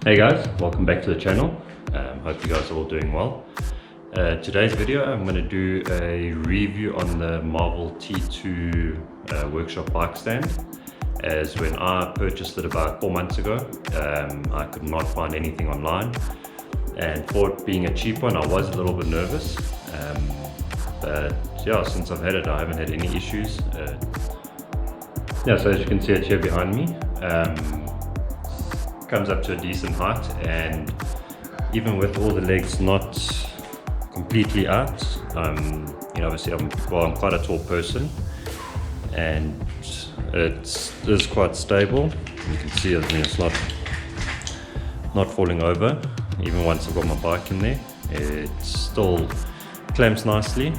Hey guys, welcome back to the channel. Hope you guys are all doing well. Today's video I'm going to do a review on the Marvel T2 workshop bike stand. As when I purchased it about 4 months ago, I could not find anything online, and for it being a cheap one I was a little bit nervous, but yeah, since I've had it I haven't had any issues. Yeah, so as you can see it's here behind me. Comes up to a decent height, and even with all the legs not completely out, obviously I'm quite a tall person, and it is quite stable. You can see it's not falling over. Even once I've got my bike in there, it still clamps nicely.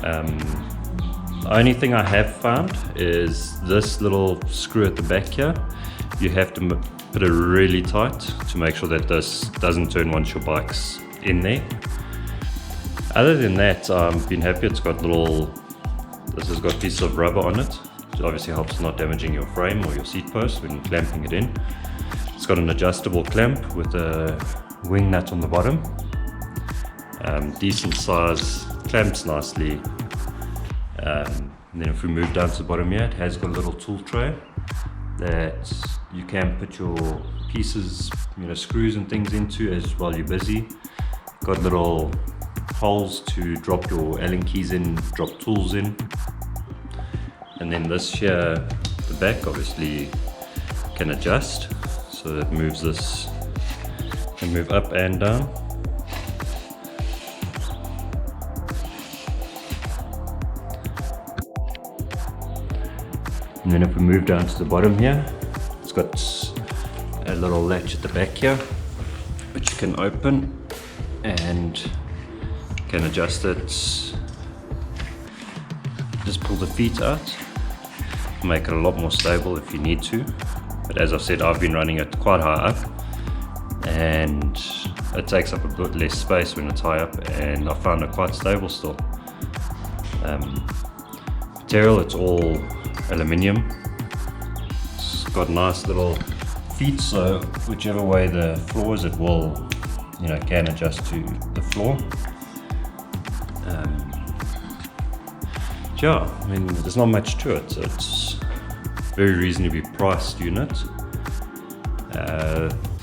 The only thing I have found is this little screw at the back here. You have to put it really tight to make sure that this doesn't turn once your bike's in there. Other than that, I've been happy. This has got pieces of rubber on it. It obviously helps not damaging your frame or your seat post when you're clamping it in. It's got an adjustable clamp with a wing nut on the bottom. Decent size, clamps nicely. And then if we move down to the bottom here, it has got a little tool tray that you can put your pieces, screws and things into as while you're busy. Got little holes to drop your Allen keys in, drop tools in. And then this here, the back obviously can adjust, so that moves this, can move up and down. And then if we move down to the bottom here, it's got a little latch at the back here, which you can open and can adjust it. Just pull the feet out, make it a lot more stable if you need to. But as I've said, I've been running it quite high up, and it takes up a bit less space when it's high up, and I found it quite stable still. Material, it's all aluminium. It's got nice little feet, so whichever way the floor is, it will, can adjust to the floor. Yeah, there's not much to it. So it's a very reasonably priced unit.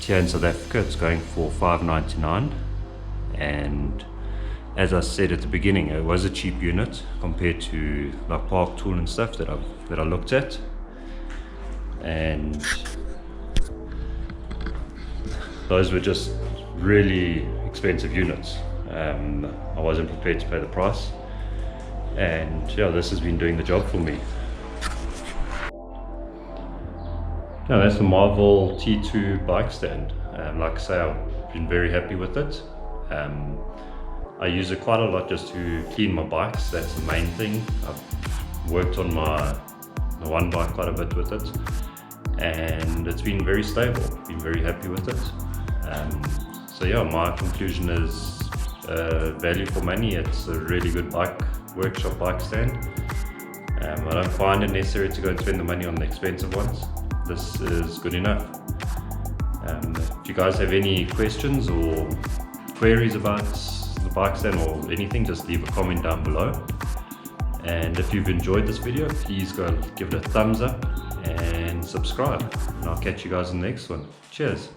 Here in South Africa, it's going for $5.99, and as I said at the beginning, it was a cheap unit compared to like Park Tool and stuff that I looked at, and those were just really expensive units. I wasn't prepared to pay the price, and yeah, this has been doing the job for me. Now that's the Marvel T2 bike stand. Like I say, I've been very happy with it. I use it quite a lot just to clean my bikes. That's the main thing. I've worked on my one bike quite a bit with it, and it's been very stable. Been very happy with it. So yeah, my conclusion is value for money. It's a really good workshop bike stand. I don't find it necessary to go and spend the money on the expensive ones. This is good enough. If you guys have any questions or queries about the bike stand or anything, just leave a comment down below. And if you've enjoyed this video, please go and give it a thumbs up and subscribe, and I'll catch you guys in the next one. Cheers.